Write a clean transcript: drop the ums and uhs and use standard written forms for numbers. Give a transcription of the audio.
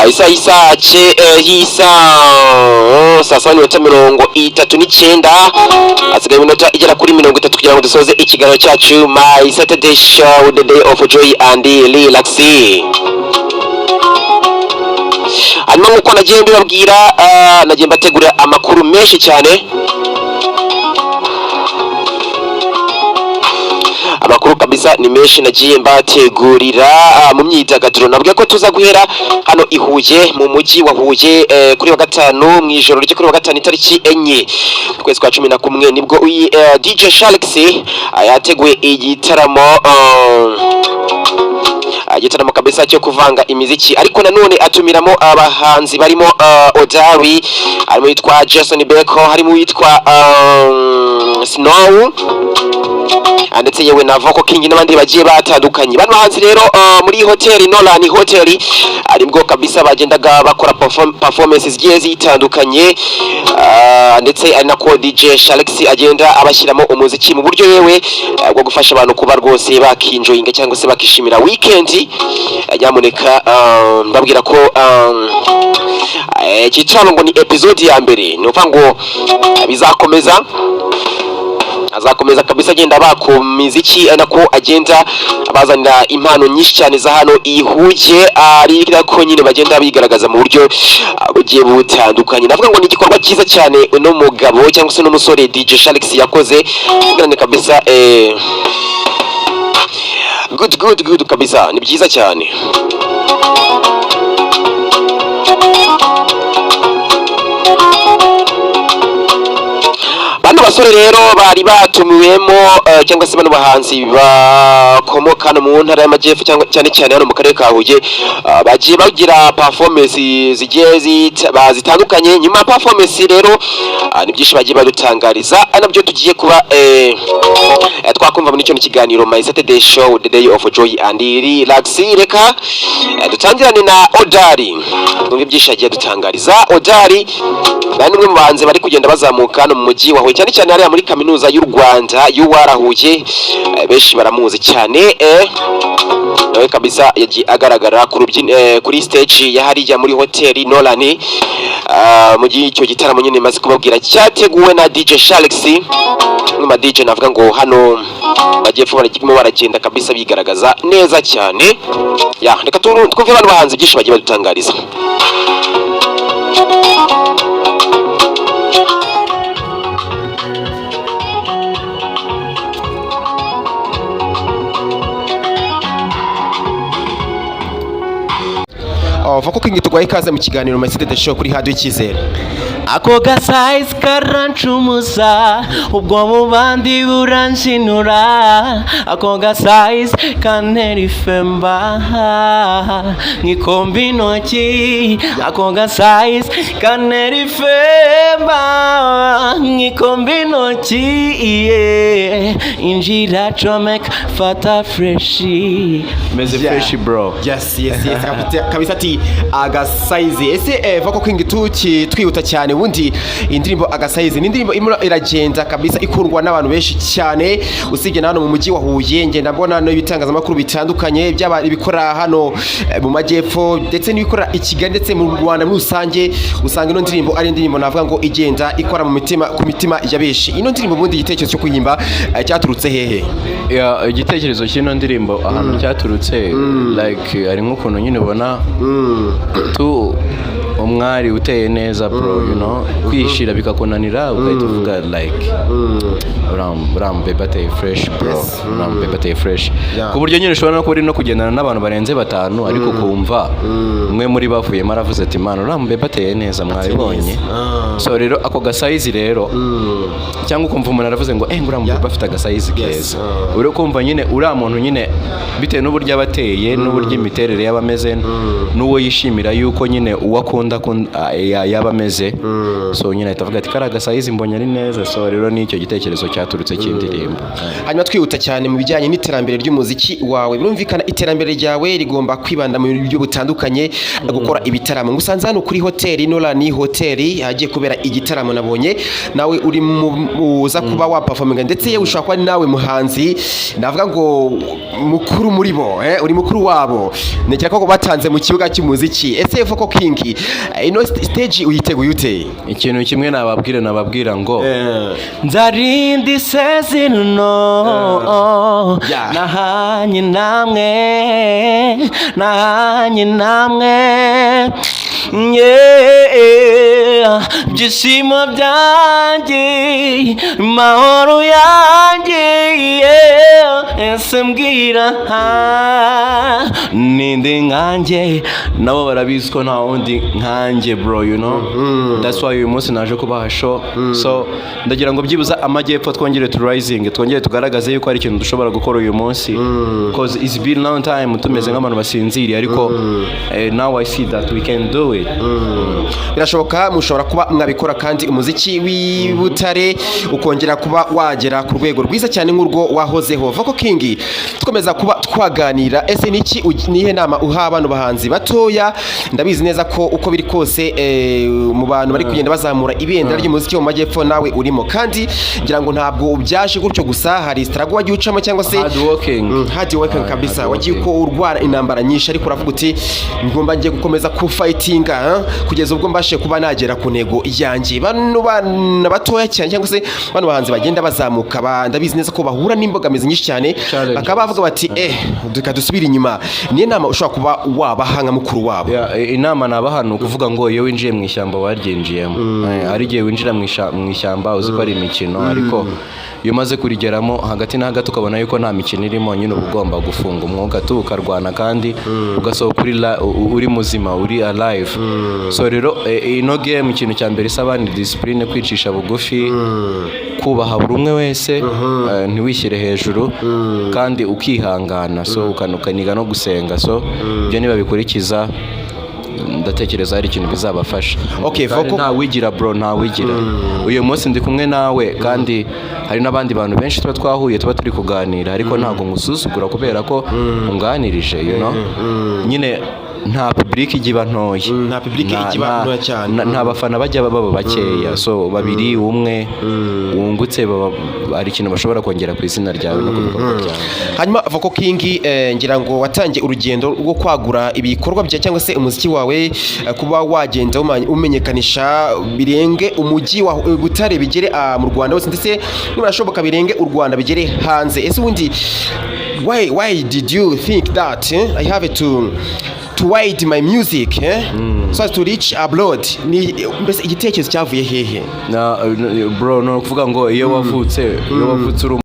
hisa saa saba n'iminota 39 asigaye iminota igera kuri 30 kugira ngo dusoze ikiganiro cyacu My Saturday Show, the day of joy and relax. Hanyuma nk'uko nagiye mbibabwira, nagiye mbategurira amakuru menshi cyane, amakuru kabisa ni menshi nagiye mbategurira mu myidagaduro. Nabwiye ko tuza guhera hano i Huye, mu mujyi wa Huye, kuri wa gatanu mu ijoro ryo kuri wa gatanu itariki 4 kwezi kwa 11 nibwo DJ Shalix yateguye igitaramo kabisa cyo kuvanga imiziki, ariko nanone atumiramo abahanzi barimo Odari, harimo witwa Jason Beko, harimo witwa Snow, ndetse yewe na Voko King n'abandi bagiye batandukanye. Bano bahanzi rero muri hoteli Nolan Hotel aribwo kabisa bagendaga bakora performances zigiye zitandukanye, ndetse ari nako DJ Shalix agenda abashyiramo umuziki mu buryo yewe bwo gufasha abantu kuba rwose bakinjoyinga cyangwa se bakishimira weekend. Nyamuneka mbabwira ko cyicaro ngo ni episode ya mbere, ni uvuga ngo azakomeza kabisa agenda bakomiziki, nako agenda abazanira impano nyinshi cyane za hano i Huye, ari nako nyine bagenda bigaragaza mu buryo bugiye butandukanye. Navuga ngo ni igikorwa cyiza cyane uno mugabo cyangwa se n'umusore DJ Shalix yakoze, kandi kabisa good kabisa, ni byiza cyane. Bano basore rero bari batumiwemo cyangwa se bano bahanzi bakomoka mu ntara y'amajyepfo cyane cyane hano mu karere ka Huye, bagiye bagira performance zigiye zitandukanye. Nyuma performance rero ni byinshi bagiye badutangariza, nabyo tugiye kuba twakumva muri cyo kiganiro My Saturday Show, the day of joy and relax. Reka dutangirane na Odari, n'ibyo byinshi agiye dutangariza. Odari bani umwe mu bahanzi bari kugenda bazamuka no mu mujyi wa Huye, cyane cyane ari muri kaminuza y'u Rwanda Huye, benshi baramuzi cyane. Nawe kabisa yagiye agaragara kuri stage ya hariya muri hoteli Nolan, mu gihe icyo gitaramo nyine maze kubabwira cyateguwe na DJ Shalix. Nyuma DJ navuga ngo hano bajyepfo baragenda kabisa bigaragaza neza cyane. Reka twumve abantu bahanze byinshi bagiye badutangariza. Voko King tugwaye ikaze mu kiganiro My Saturday Show kuri Radio Icyizere. Ako gasize karancumuza ubwo mu bandi buranshinura, ako gasize kantera ifemba nkikomba intoki, ako gasize kantera ifemba nkikomba intoki, injira comeka fata freshi meze freshi bro. Yes kabisa ati agasize. Ese Voko King twihuta cyane, ubundi indirimbo agasize ni indirimbo iragenda kabisa ikundwa n'abantu benshi cyane, usibye hano mu mujyi wa Huye. Ngenda mbona no ibitangazamakuru bitandukanye byaba ibikora hano mu majyepfo ndetse n'ibikora i Kigali ndetse mu Rwanda muri rusange, usanga ino ndirimbo ari indirimbo navuga ngo igenda ikora ku mitima ya benshi. Ino ndirimbo ubundi igitekerezo cyo kuyimba cyaturutse hehe? Igitekerezo cy'ino ndirimbo ahantu cyaturutse like ari nk'ukuntu nyine ubona tu umwari uteye neza bro, you know, kwishira bikakunanira ugahita uvuga like bebe ateye fresh bro, bebe ateye fresh, ku buryo nyine ushobora no kuri no kugendana n'abantu barenze 5 ariko kumva umwe muri bavuye maravuze ati man bebe ateye neza mwabibonye. So rero ako gasize rero cyangwa ukumva umuntu aravuze ngo bebe afite agasize keza, uri kumva nyine uri muntu nyine bitewe n'uburyo abateye n'uburyo imiterere y'abameze n'uwo yishimira yuko nyine uwakunda yaba ameze so nyine ahita avuga ati kariya gasayizi mbonye ari neza so rero nicyo gitekerezo cyaturutse cy'indirimbo. Hanyuma twihuta cyane mu bijyanye n'iterambere ry'umuziki wawe, birumvikana iterambere ryawe rigomba kwibanda mu buryo butandukanye gukora ibitaramo. Ngusanze hano kuri hoteli Norani hoteli hagiye kubera igitaramo, nabonye nawe uri muza kuba wa performing ndetse yewe ushobora kuba nawe muhanzi navuga ngo mukuru muri bo uri mukuru wabo, nekera ko batanze mu kibuga cy'umuziki. Ese Voko King ino stage uyiteguye ute? Ikintu kimwe nababwira ngo nzarindi sezino nahanye namwe byishimo byanjye mahoro yanjye ese mbwira ninde nkanjye, nabo barabizi ko nta wundi nkanjye bro, you know that's why uyu munsi naje kubaha show so ndagira ngo byibuza amajyepfo twongere to rising, twongere tugaragaze yuko ari ikintu dushobora gukora uyu munsi because it's been long time tumeze nk'abantu basinziriye ariko now I see that we can do it. Birashoboka mushobora kuba mwabikora kandi umuziki w'Ibutare ukongera kuba wagera ku rwego rwiza cyane nk'urwo wahozeho. Voko King, tukomeza kuba twaganira, ese niki nihe nama uha abantu bahanzi batoya? Ndabizi neza ko uko biri kose mu bantu bari kugenda bazamura ibendera ry'umuziki mu majyepfo nawe urimo, kandi ngira ngo ntabwo ubyaje gutyo gusa, hari struggle wagiye ucamo cyangwa se hard working kabisa, wagiye uko urwara intambara nyinshi ariko uravuga uti ngomba ngiye gukomeza ku fightinga kugeza ubwo mbashe kuba nagera ku ntego yanjye. Bano bana batoya cyane cyangwa se bano bahanzi bagenda bazamuka, ndabizi neza ko bahura n'imbogamizi nyinshi cyane, bakaba bavuga bati duka dusubira inyuma. Niye nama ushobora kuba wabaha nka mukuru wabo? Inama nabaha ni ukuvuga ngo iyo winjiye mu ishyamba waryinjiyemo, ari igihe winjira mu ishyamba uzi ko ari imikino, ariko iyo umaze kurigeramo hagati na hagati ukabona yuko nta mikino irimo, nyine uba ugomba gufunga umwuga ukarwana kandi ugasohoka uri muzima, uri alive. So rero ino game ikintu cya mbere isaba ni discipline, kwicisha bugufi, kubaha buri umwe wese, ntiwishyire hejuru kandi ukihangana, so ukaniga no gusenga. So ibyo niba bikurikiza ndatekereza hari ikintu bizabafasha. Okay, Voko, nta wigira bro, nta wigira. Uyu munsi ndi kumwe nawe kandi hari n'abandi bantu benshi tuba twahuye tuba turi kuganira, ariko ntago ngusuzugura kubera ko unganirije, you know. Nyine nta public igiba ntoya, nta public igiba ntoya cyane, nta bafana bajya baba bakeya, so babiri umwe wungutse ari ikintu bashobora kongera ku izina ryawe no kubikorwa byawe. Hanyuma Voko King, ngira ngo watangiye urugendo rwo kwagura ibikorwa bya cyangwa se umuziki wawe, kuba wagenda umenyekanisha birenge umujyi wa Butare bigere mu Rwanda hose, ndetse nibashoboka birenge u Rwanda bigere hanze. Ese undi why did you think that I have to wide my music so as to reach abroad? Ni mbese igitekerezo cyavuye hehe? Bro, no kuvuga ngo iyo wavutse uri